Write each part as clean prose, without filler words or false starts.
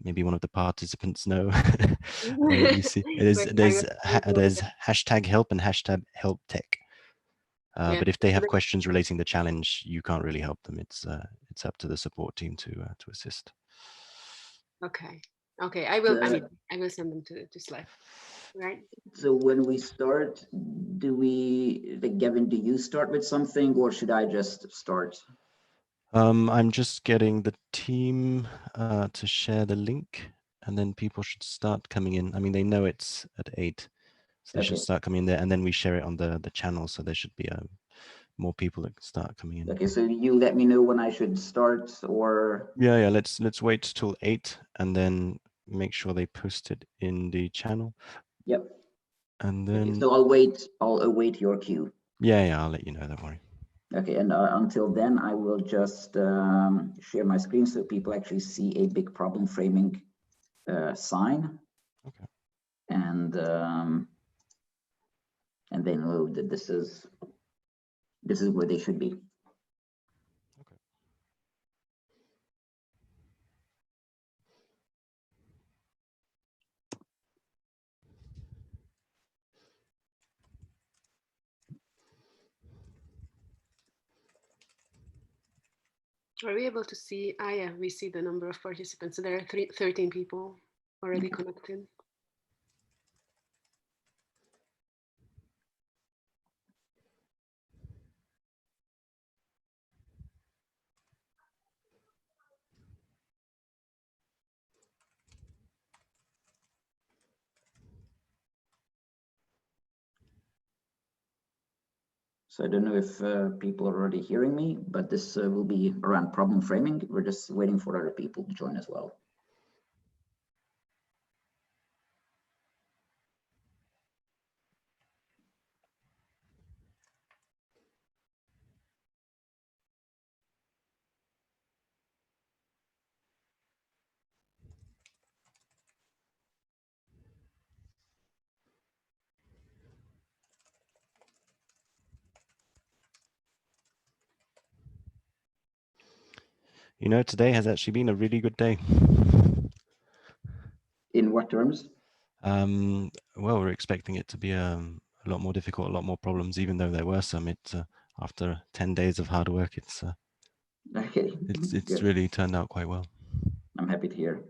maybe one of the participants know. You see, But I will there's hashtag help and hashtag help tech. yeah. But if they have questions relating the challenge, you can't really help them. It's up to the support team to assist. Okay. Okay. I will. I mean, I will send them to Slack. Right. So when we start, do we, like, Gavin, do you start with something or should I just start? I'm just getting the team to share the link, and then people should start coming in. I mean, they know it's at 8, so they should start coming in there, and then we share it on the channel, so there should be more people that start coming in. Okay, so you let me know when I should start, or yeah. Let's wait till 8, and then make sure they post it in the channel. Yep. And then okay, so I'll await your cue. Yeah, I'll let you know. Don't worry. Okay, and until then, I will just share my screen so people actually see a big problem framing sign. Okay. And they know that this is where they should be. Okay. Are we able to see? Ah, yeah, we see the number of participants. So there are 13 people already connected. So I don't know if people are already hearing me, but this will be around problem framing. We're just waiting for other people to join as well. You know, today has actually been a really good day. In what terms? Well, we're expecting it to be a lot more difficult, a lot more problems, even though there were some. After 10 days of hard work, it's okay. It's really turned out quite well. I'm happy to hear.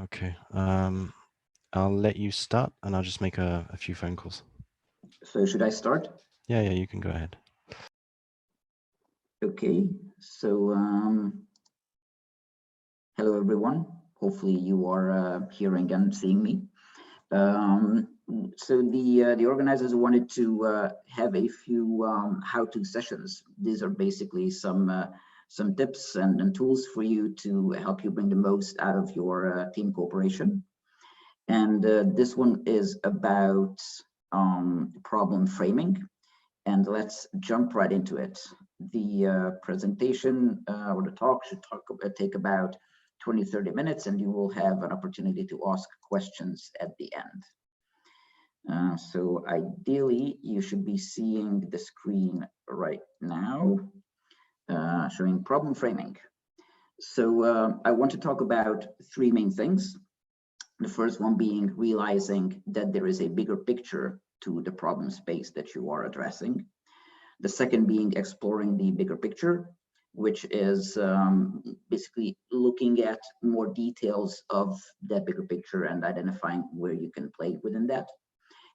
Okay. I'll let you start, and I'll just make a few phone calls. So should I start? Yeah, you can go ahead. Okay. So hello, everyone. Hopefully you are hearing and seeing me. So the organizers wanted to have a few how-to sessions. These are basically some tips and tools for you to help you bring the most out of your team cooperation. And this one is about problem framing. And let's jump right into it. The presentation or the talk should take about 20-30 minutes, and you will have an opportunity to ask questions at the end. So ideally, you should be seeing the screen right now, showing problem framing. So I want to talk about three main things. The first one being realizing that there is a bigger picture to the problem space that you are addressing. The second being exploring the bigger picture, which is basically looking at more details of that bigger picture and identifying where you can play within that.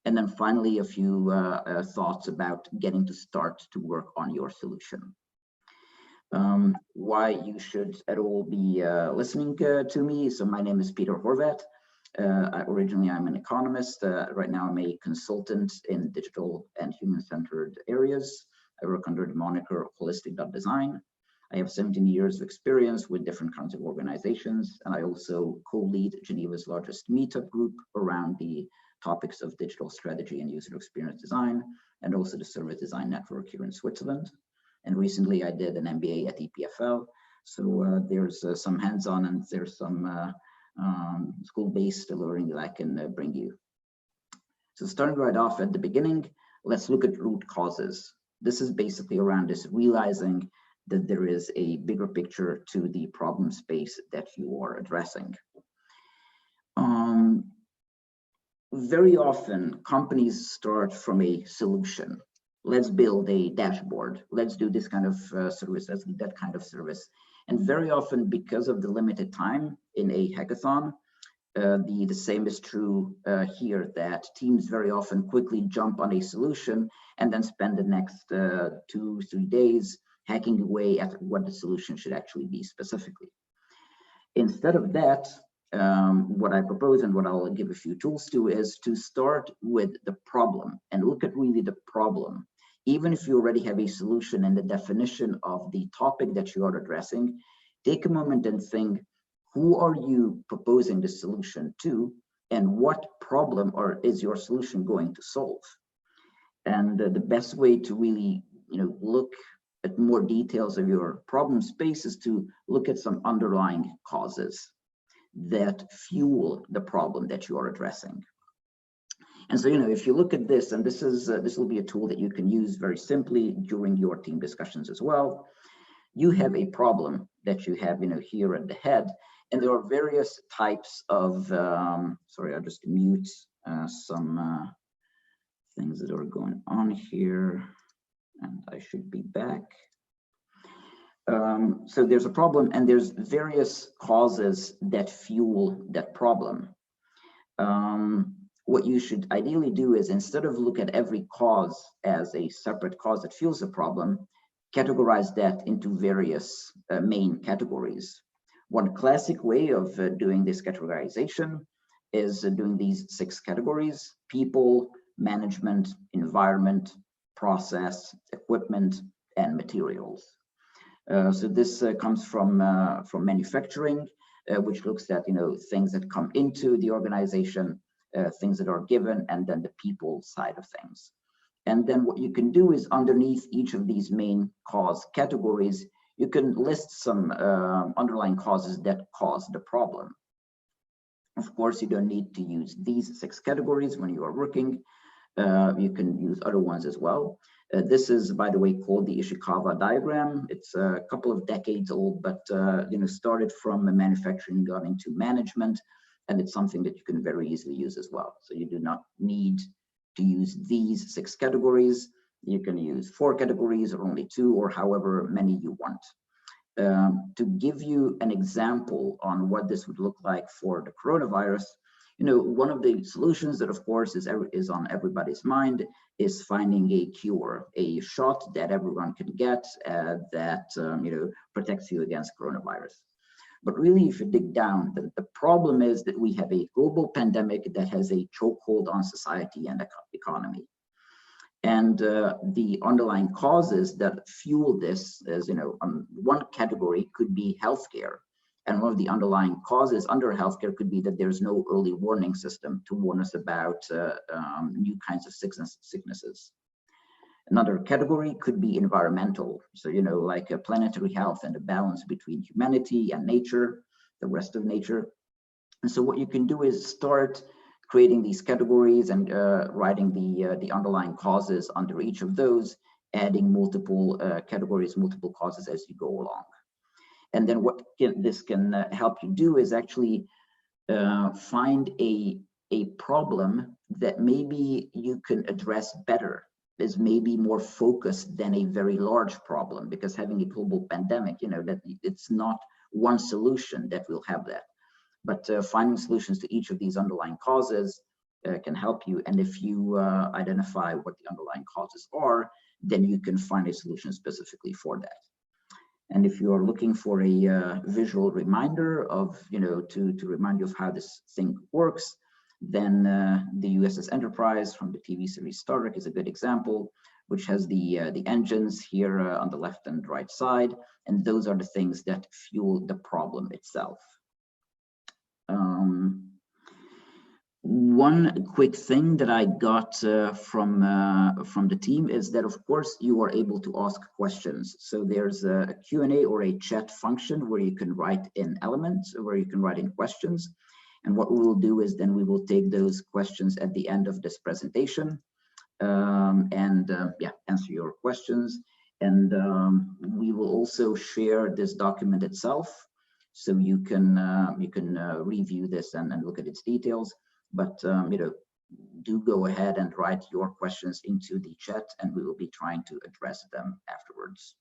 And then finally, a few thoughts about getting to start to work on your solution. Why you should at all be listening to me. So my name is Peter Horvat. Originally, I'm an economist. Right now, I'm a consultant in digital and human-centered areas. I work under the moniker Holistic.Design. I have 17 years of experience with different kinds of organizations, and I also co-lead Geneva's largest meetup group around the topics of digital strategy and user experience design, and also the Service Design Network here in Switzerland. And recently I did an MBA at EPFL. So there's some hands-on and there's some school-based learning that I can bring you. So starting right off at the beginning, let's look at root causes. This is basically around this realizing that there is a bigger picture to the problem space that you are addressing. Very often companies start from a solution. Let's build a dashboard. Let's do this kind of service, let's do that kind of service. And very often, because of the limited time in a hackathon, the same is true here, that teams very often quickly jump on a solution and then spend the next 2-3 days hacking away at what the solution should actually be specifically. Instead of that, what I propose and what I'll give a few tools to is to start with the problem and look at really the problem. Even if you already have a solution and the definition of the topic that you are addressing, take a moment and think, who are you proposing the solution to, and what problem is your solution going to solve? And the best way to really, look at more details of your problem space is to look at some underlying causes that fuel the problem that you are addressing. And so, if you look at this, and this will be a tool that you can use very simply during your team discussions as well. You have a problem that you have, here at the head, and there are various types of. Sorry, I'll just mute some things that are going on here, and I should be back. So there's a problem, and there's various causes that fuel that problem. What you should ideally do is, instead of look at every cause as a separate cause that fuels a problem, categorize that into various main categories. One classic way of doing this categorization is doing these 6 categories: people, management, environment, process, equipment, and materials. So this comes from manufacturing, which looks at things that come into the organization, things that are given, and then the people side of things. And then what you can do is, underneath each of these main cause categories, you can list some underlying causes that cause the problem. Of course, you don't need to use these 6 categories when you are working. You can use other ones as well. This is, by the way, called the Ishikawa diagram. It's a couple of decades old, but started from manufacturing, got into management, and it's something that you can very easily use as well. So you do not need to use these 6 categories. You can use 4 categories or only 2, or however many you want. To give you an example on what this would look like for the coronavirus, one of the solutions that, of course, is on everybody's mind is finding a cure, a shot that everyone can get that protects you against coronavirus. But really, if you dig down, the problem is that we have a global pandemic that has a chokehold on society and economy. And the underlying causes that fuel this, as one category could be healthcare. And one of the underlying causes under healthcare could be that there's no early warning system to warn us about new kinds of sicknesses. Another category could be environmental. So, like planetary health and the balance between humanity and nature, the rest of nature. And so what you can do is start creating these categories and writing the underlying causes under each of those, adding multiple categories, multiple causes as you go along. And then what this can help you do is actually find a problem that maybe you can address better, is maybe more focused than a very large problem, because having a global pandemic, that it's not one solution that will have that. But finding solutions to each of these underlying causes can help you. And if you identify what the underlying causes are, then you can find a solution specifically for that. And if you are looking for a visual reminder of, to remind you of how this thing works, then the USS Enterprise from the TV series Star Trek is a good example, which has the engines here on the left and right side, and those are the things that fuel the problem itself. One quick thing that I got from the team is that, of course, you are able to ask questions. So there's a Q&A or a chat function where you can write in elements, where you can write in questions. And what we will do is then we will take those questions at the end of this presentation and answer your questions. And we will also share this document itself, so you can review this and look at its details. But do go ahead and write your questions into the chat, and we will be trying to address them afterwards.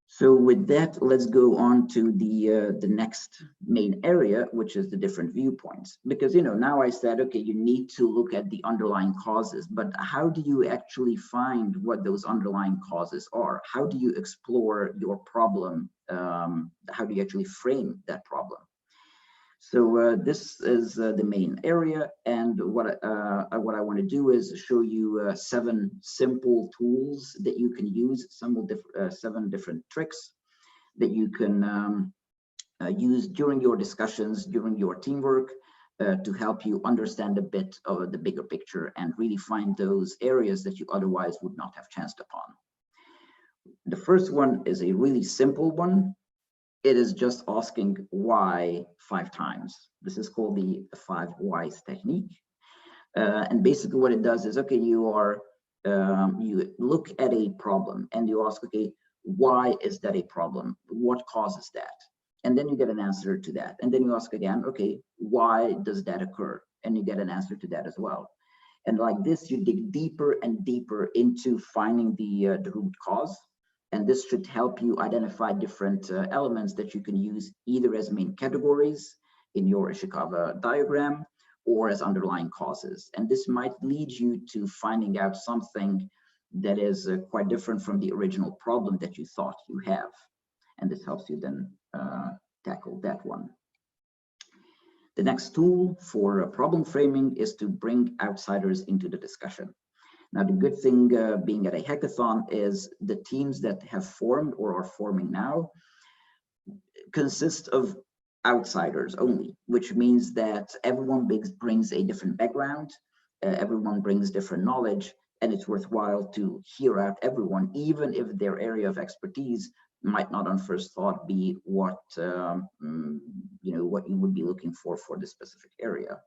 So with that, let's go on to the next main area, which is the different viewpoints. Because now I said, okay, you need to look at the underlying causes, but how do you actually find what those underlying causes are? How do you explore your problem? How do you actually frame that problem? So this is the main area, and what I want to do is show you 7 simple tools that you can use, 7 different tricks that you can use during your discussions, during your teamwork, to help you understand a bit of the bigger picture and really find those areas that you otherwise would not have chanced upon. The first one is a really simple one. It is just asking why 5 times. This is called the 5 whys technique. And basically what it does is, okay, you look at a problem and you ask, okay, why is that a problem? What causes that? And then you get an answer to that. And then you ask again, okay, why does that occur? And you get an answer to that as well. And like this, you dig deeper and deeper into finding the root cause. And this should help you identify different elements that you can use either as main categories in your Ishikawa diagram or as underlying causes. And this might lead you to finding out something that is quite different from the original problem that you thought you have. And this helps you then tackle that one. The next tool for problem framing is to bring outsiders into the discussion. Now, the good thing being at a hackathon is the teams that have formed or are forming now consist of outsiders only, which means that everyone brings a different background, everyone brings different knowledge, and it's worthwhile to hear out everyone, even if their area of expertise might not on first thought be what what you would be looking for this specific area.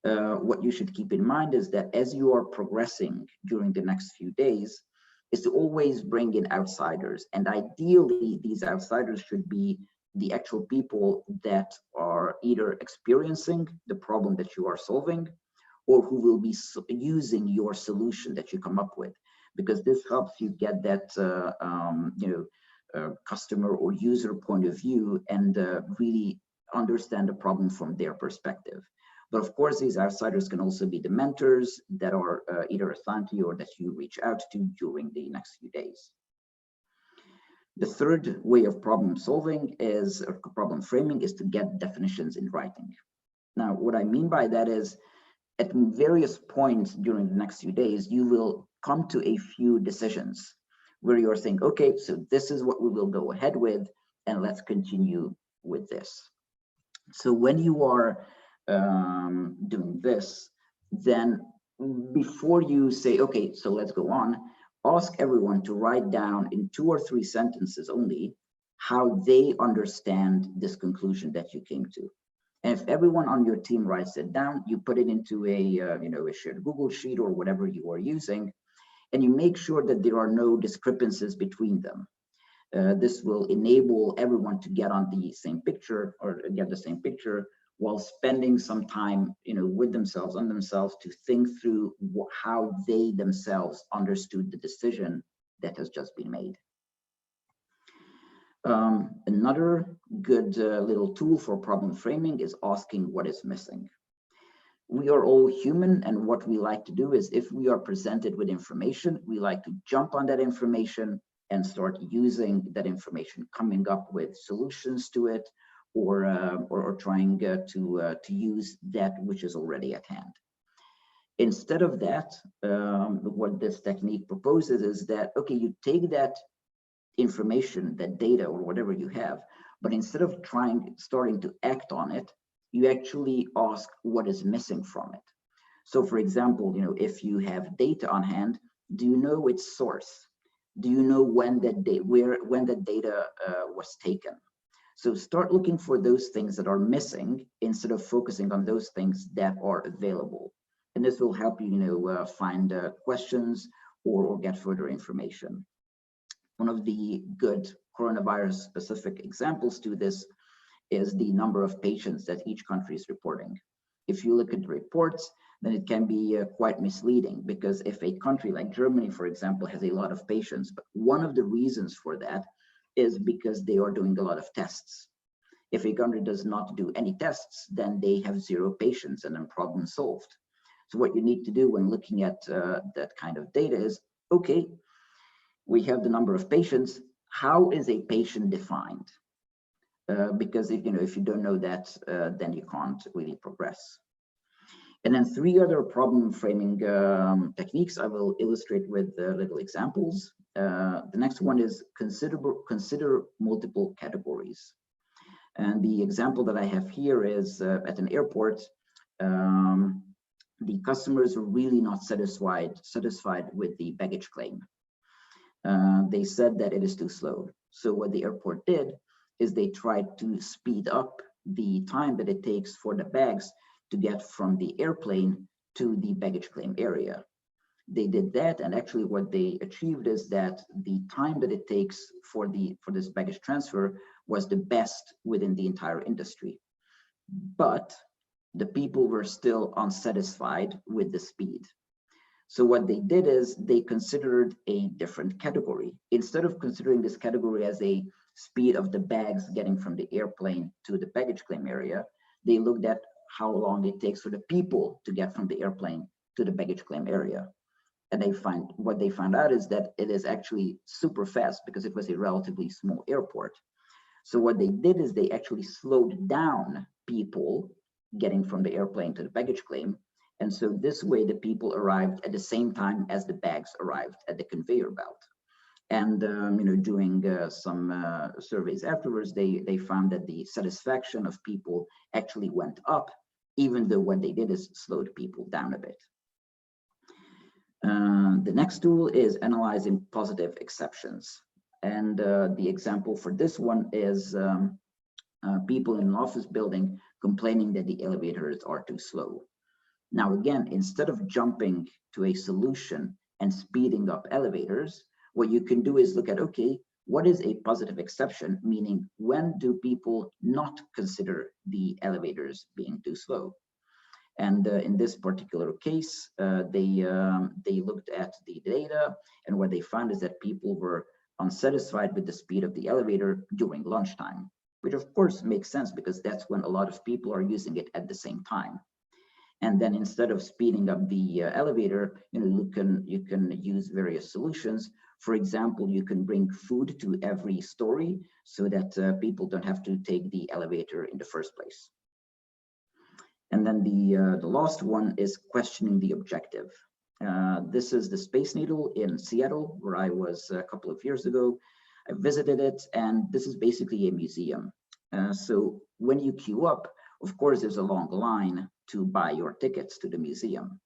What you should keep in mind is that as you are progressing during the next few days, is to always bring in outsiders. And ideally, these outsiders should be the actual people that are either experiencing the problem that you are solving, or who will be using your solution that you come up with, because this helps you get that customer or user point of view and really understand the problem from their perspective. But of course, these outsiders can also be the mentors that are either assigned to you or that you reach out to during the next few days. The third way of problem solving is, or problem framing, is to get definitions in writing. Now, what I mean by that is, at various points during the next few days, you will come to a few decisions where you're saying, okay, so this is what we will go ahead with, and let's continue with this. So when you are doing this, then before you say, okay, so let's go on, ask everyone to write down in 2 or 3 sentences only how they understand this conclusion that you came to. And if everyone on your team writes it down, you put it into a shared Google Sheet or whatever you are using, and you make sure that there are no discrepancies between them. This will enable everyone to get on the same picture, or get the same picture, while spending some time, with themselves, on themselves, to think through how they themselves understood the decision that has just been made. Another good little tool for problem framing is asking what is missing. We are all human, and what we like to do is, if we are presented with information, we like to jump on that information and start using that information, coming up with solutions to it, or trying to use that which is already at hand. Instead of that, what this technique proposes is that, okay, you take that information, that data, or whatever you have, but instead of starting to act on it, you actually ask what is missing from it. So for example, if you have data on hand, do you know its source? Do you know when that data was taken? So start looking for those things that are missing instead of focusing on those things that are available. And this will help you, find questions or get further information. One of the good coronavirus specific examples to this is the number of patients that each country is reporting. If you look at the reports, then it can be quite misleading, because if a country like Germany, for example, has a lot of patients, but one of the reasons for that is because they are doing a lot of tests. If a country does not do any tests, then they have 0 patients and then problem solved. So what you need to do when looking at that kind of data is, okay, we have the number of patients. How is a patient defined? Because if you don't know that, then you can't really progress. And then 3 other problem framing techniques I will illustrate with little examples. The next one is consider multiple categories. And the example that I have here is at an airport. The customers are really not satisfied with the baggage claim. They said that it is too slow. So what the airport did is they tried to speed up the time that it takes for the bags to get from the airplane to the baggage claim area. They did that, and actually what they achieved is that the time that it takes for this baggage transfer was the best within the entire industry. But the people were still unsatisfied with the speed. So what they did is they considered a different category. Instead of considering this category as a speed of the bags getting from the airplane to the baggage claim area, they looked at how long it takes for the people to get from the airplane to the baggage claim area. And what they found out is that it is actually super fast, because it was a relatively small airport. So what they did is they actually slowed down people getting from the airplane to the baggage claim. And so this way the people arrived at the same time as the bags arrived at the conveyor belt. And doing some surveys afterwards, they found that the satisfaction of people actually went up, even though what they did is slowed people down a bit. The next tool is analyzing positive exceptions. And the example for this one is people in an office building complaining that the elevators are too slow. Now, again, instead of jumping to a solution and speeding up elevators, what you can do is look at, okay, what is a positive exception? Meaning, when do people not consider the elevators being too slow? And in this particular case, they looked at the data, and what they found is that people were unsatisfied with the speed of the elevator during lunchtime, which of course makes sense, because that's when a lot of people are using it at the same time. And then instead of speeding up the elevator, you can use various solutions. For example, you can bring food to every story so that people don't have to take the elevator in the first place. And then the last one is questioning the objective. This is the Space Needle in Seattle, where I was a couple of years ago. I visited it, and this is basically a museum. So when you queue up, of course, there's a long line to buy your tickets to the museum.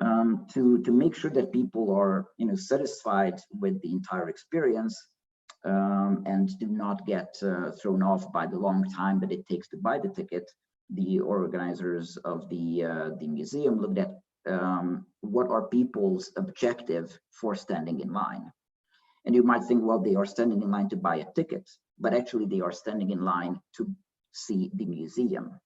To make sure that people are satisfied with the entire experience and do not get thrown off by the long time that it takes to buy the ticket, the organizers of the museum looked at what are people's objective for standing in line. And you might think, well, they are standing in line to buy a ticket, but actually they are standing in line to see the museum.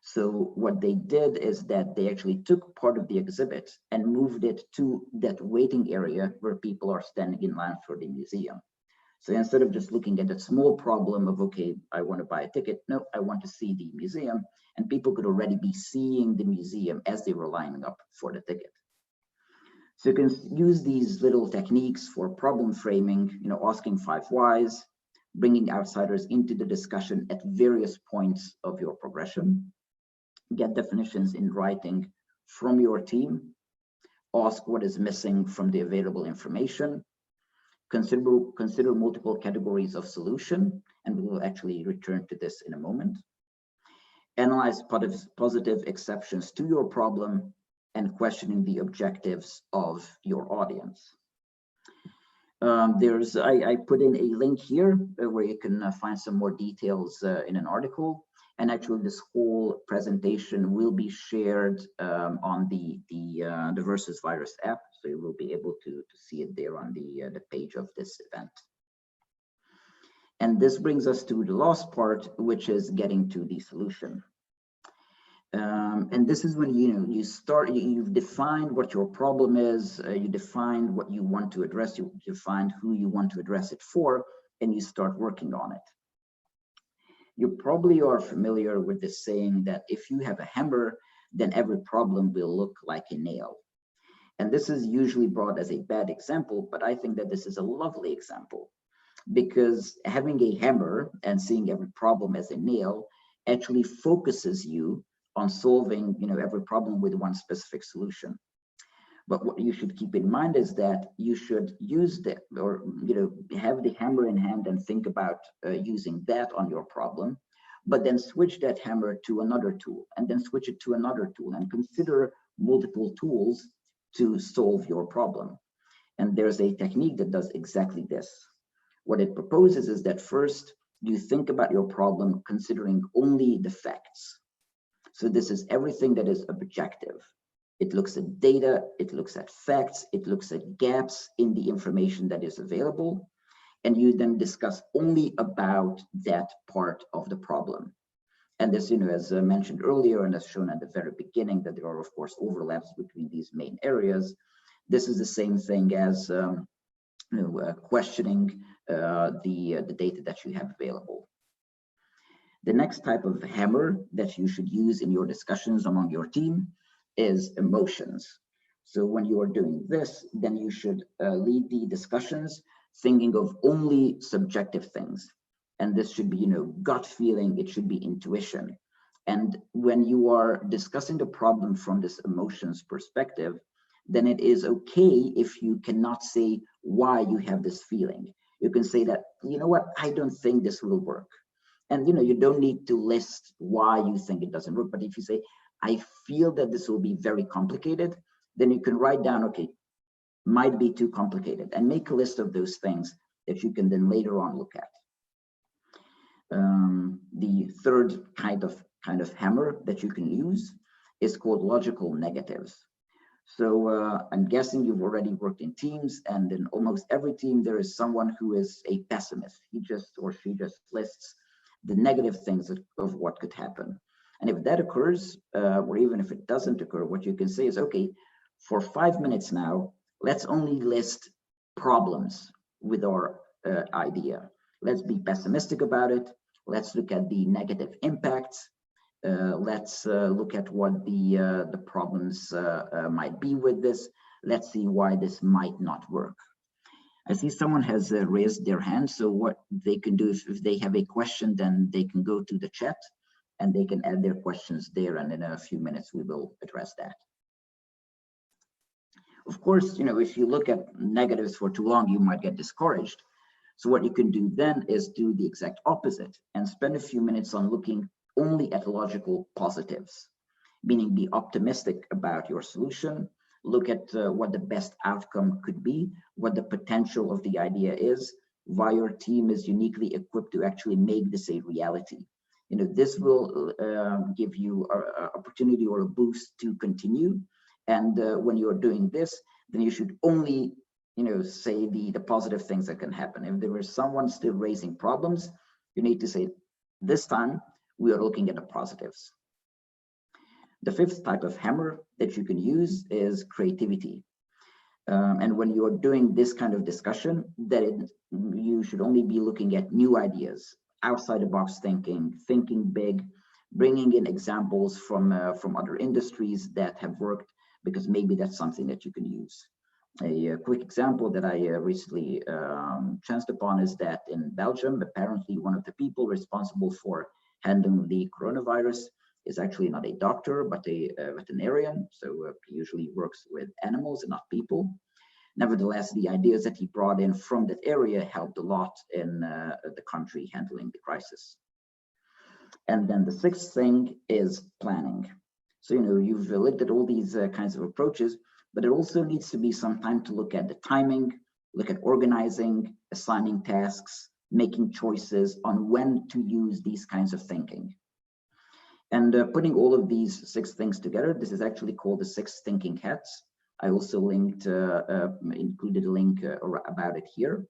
So what they did is that they actually took part of the exhibit and moved it to that waiting area where people are standing in line for the museum. So instead of just looking at that small problem of, okay, I want to buy a ticket, no, I want to see the museum, and people could already be seeing the museum as they were lining up for the ticket. So you can use these little techniques for problem framing, asking 5 whys, bringing outsiders into the discussion at various points of your progression, get definitions in writing from your team, ask what is missing from the available information, consider multiple categories of solution, and we will actually return to this in a moment. analyze positive exceptions to your problem, and questioning the objectives of your audience. I put in a link here where you can find some more details in an article. And actually, this whole presentation will be shared on the Versus Virus app, so you will be able to see it there on the page of this event. And this brings us to the last part, which is getting to the solution. And this is when you've defined what your problem is, you defined what you want to address, you defined who you want to address it for, and you start working on it. You probably are familiar with the saying that if you have a hammer, then every problem will look like a nail. And this is usually brought as a bad example, but I think that this is a lovely example, because having a hammer and seeing every problem as a nail actually focuses you on solving every problem with one specific solution. But what you should keep in mind is that you should use have the hammer in hand and think about using that on your problem, but then switch that hammer to another tool, and then switch it to another tool, and consider multiple tools to solve your problem. And there's a technique that does exactly this. What it proposes is that first you think about your problem considering only the facts. So this is everything that is objective. It looks at data, it looks at facts, it looks at gaps in the information that is available, and you then discuss only about that part of the problem. And this, as mentioned earlier, and as shown at the very beginning, that there are, of course, overlaps between these main areas. This is the same thing as questioning the data that you have available. The next type of hammer that you should use in your discussions among your team is emotions. So when you are doing this, then you should lead the discussions thinking of only subjective things. And this should be, gut feeling, it should be intuition. And when you are discussing the problem from this emotions perspective, then it is okay if you cannot say why you have this feeling. You can say that, I don't think this will work. And you don't need to list why you think it doesn't work. But if you say, I feel that this will be very complicated, then you can write down, okay, might be too complicated, and make a list of those things that you can then later on look at. The third kind of hammer that you can use is called logical negatives. So I'm guessing you've already worked in teams, and in almost every team there is someone who is a pessimist. He or she just lists the negative things of what could happen. And if that occurs, or even if it doesn't occur, what you can say is, okay, for 5 minutes now, let's only list problems with our idea. Let's be pessimistic about it. Let's look at the negative impacts. Let's look at what the problems might be with this. Let's see why this might not work. I see someone has raised their hand, so what they can do if they have a question, then they can go to the chat and they can add their questions there, and in a few minutes we will address that. Of course, if you look at negatives for too long, you might get discouraged. So what you can do then is do the exact opposite and spend a few minutes on looking only at logical positives, meaning be optimistic about your solution. Look at what the best outcome could be, what the potential of the idea is, why your team is uniquely equipped to actually make this a reality. This will give you an opportunity or a boost to continue. And when you're doing this, then you should only, say the positive things that can happen. If there is someone still raising problems, you need to say, this time we are looking at the positives. The fifth type of hammer that you can use is creativity. And when you're doing this kind of discussion, you should only be looking at new ideas, outside the box thinking big, bringing in examples from other industries that have worked, because maybe that's something that you can use. A quick example that I recently chanced upon is that in Belgium, apparently one of the people responsible for handling the coronavirus is actually not a doctor, but a veterinarian. So he usually works with animals and not people. Nevertheless, the ideas that he brought in from that area helped a lot in the country handling the crisis. And then the sixth thing is planning. So, you know, you've looked at all these kinds of approaches, but it also needs to be some time to look at the timing, look at organizing, assigning tasks, making choices on when to use these kinds of thinking. And putting all of these six things together, this is actually called the 6 thinking hats. I also linked, included a link about it here.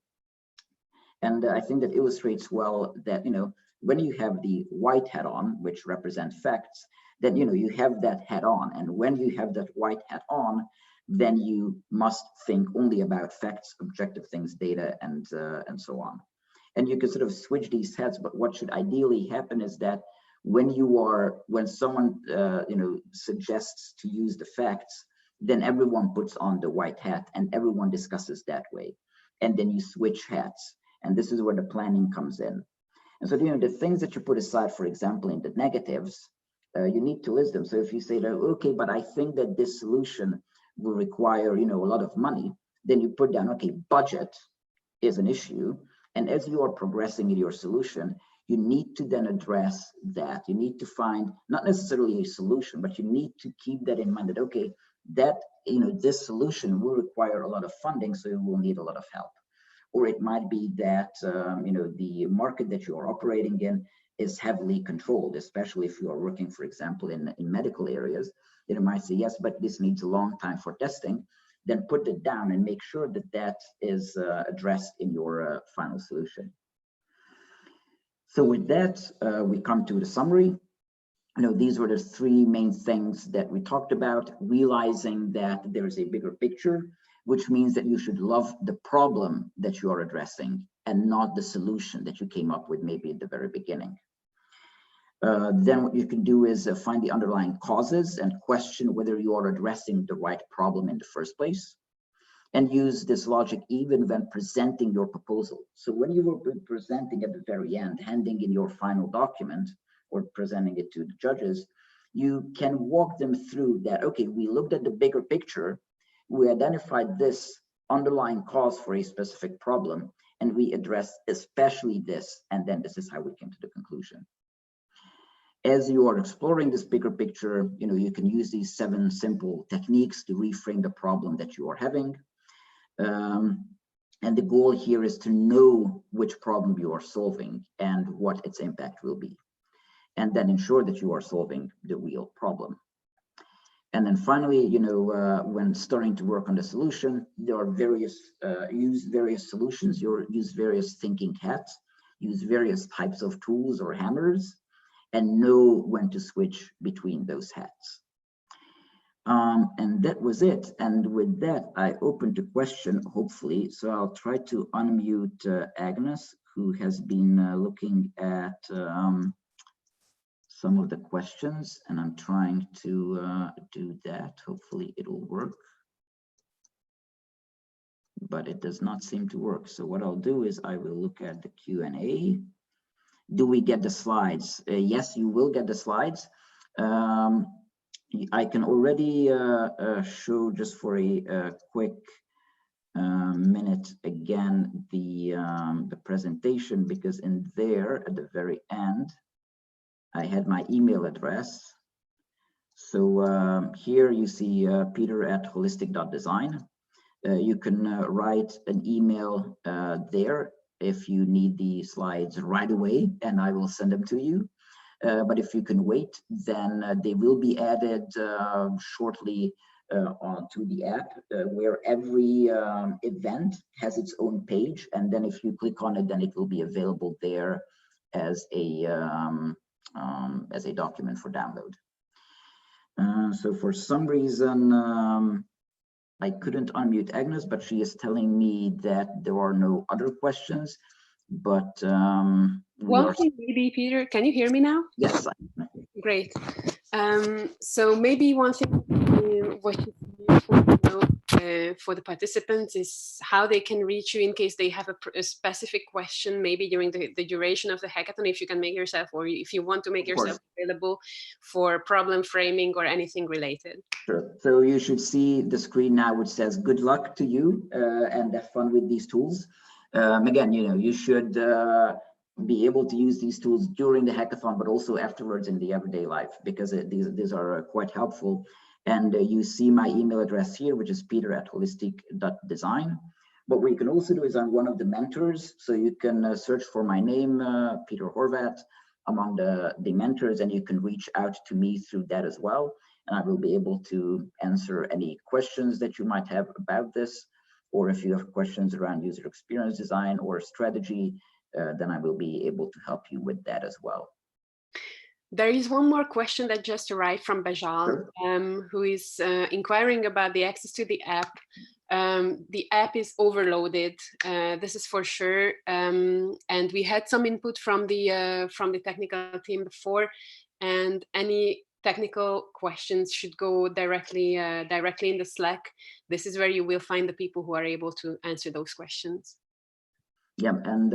And I think that illustrates well that, you know, when you have the white hat on, which represent facts, then, you know, you have that hat on. And when you have that white hat on, then you must think only about facts, objective things, data, and so on. And you can sort of switch these hats, but what should ideally happen is that when someone you know, suggests to use the facts, then everyone puts on the white hat and everyone discusses that way. And then you switch hats. And this is where the planning comes in. And so, you know, the things that you put aside, for example, in the negatives, you need to list them. So if you say that, okay, but I think that this solution will require, you know, a lot of money, then you put down, okay, budget is an issue. And as you are progressing in your solution, you need to then address that. You need to find not necessarily a solution, but you need to keep that in mind that, okay, that, you know, this solution will require a lot of funding, so you will need a lot of help. Or it might be that, you know, the market that you are operating in is heavily controlled, especially if you are working, for example, in medical areas. You might say, yes, but this needs a long time for testing. Then put it down and make sure that that is addressed in your final solution. So with that, we come to the summary. You know, these were the 3 main things that we talked about: realizing that there is a bigger picture, which means that you should love the problem that you are addressing and not the solution that you came up with maybe at the very beginning. Then what you can do is find the underlying causes and question whether you are addressing the right problem in the first place, and use this logic even when presenting your proposal. So when you were presenting at the very end, handing in your final document or presenting it to the judges, you can walk them through that, okay, we looked at the bigger picture, we identified this underlying cause for a specific problem, and we addressed especially this, and then this is how we came to the conclusion. As you are exploring this bigger picture, you know, you can use these 7 simple techniques to reframe the problem that you are having. And the goal here is to know which problem you are solving and what its impact will be, and then ensure that you are solving the real problem. And then finally, you know, when starting to work on the solution, there are use various solutions, use various thinking hats, use various types of tools or hammers, and know when to switch between those hats. And that was it. And with that, I opened the question, hopefully. So I'll try to unmute Agnes, who has been looking at some of the questions, and I'm trying to do that. Hopefully it'll work. But it does not seem to work. So what I'll do is I will look at the Q&A. Do we get the slides? Yes, you will get the slides. I can already show, just for a quick minute again, the presentation, because in there at the very end, I had my email address. So here you see peter@holistic.design. You can write an email there if you need the slides right away, and I will send them to you. But if you can wait, then they will be added shortly onto the app, where every event has its own page. And then if you click on it, then it will be available there as a document for download. So for some reason, I couldn't unmute Agnes, but she is telling me that there are no other questions. But one thing, maybe, Peter, can you hear me now? Yes. Great. So maybe one thing what you know for the participants is how they can reach you in case they have a specific question, maybe during the duration of the hackathon, if you can make yourself, or if you want to make yourself available for problem framing or anything related. Sure. So you should see the screen now, which says good luck to you and have fun with these tools. Again, you know, you should be able to use these tools during the hackathon, but also afterwards in the everyday life, because these are quite helpful. And you see my email address here, which is peter@holistic.design. But what you can also do is I'm one of the mentors, so you can search for my name, Peter Horvat, among the mentors, and you can reach out to me through that as well. And I will be able to answer any questions that you might have about this, or if you have questions around user experience design or strategy, then I will be able to help you with that as well. There is one more question that just arrived from Bajal, Sure. who is inquiring about the access to the app. The app is overloaded, this is for sure, and we had some input from the technical team before, and any technical questions should go directly in the Slack. This is where you will find the people who are able to answer those questions. Yeah, and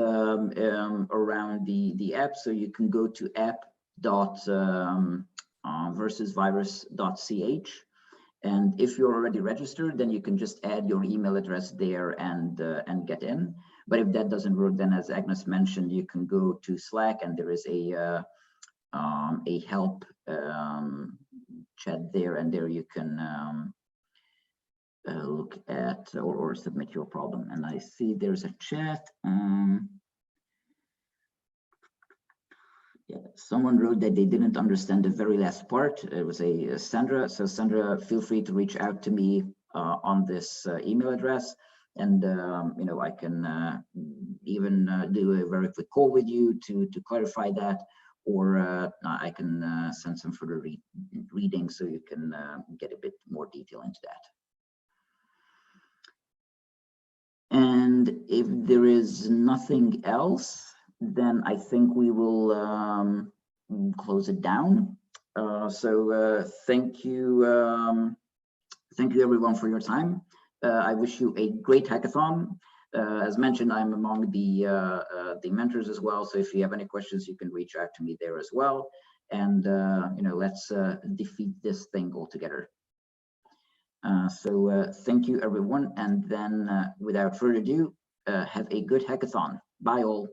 around the app, so you can go to app.versusvirus.ch, and if you're already registered, then you can just add your email address there and get in. But if that doesn't work, then as Agnes mentioned, you can go to Slack, and there is a help chat there, and there you can look at or submit your problem. And I see there's a chat. Yeah, someone wrote that they didn't understand the very last part. It was a Sandra. So Sandra, feel free to reach out to me on this email address, and you know, I can even do a very quick call with you to clarify that, or I can send some further reading so you can get a bit more detail into that. And if there is nothing else, then I think we will close it down. Thank you everyone for your time. I wish you a great hackathon. As mentioned, I'm among the mentors as well. So if you have any questions, you can reach out to me there as well. And you know, let's defeat this thing all together. Thank you everyone, and then without further ado, have a good hackathon. Bye all.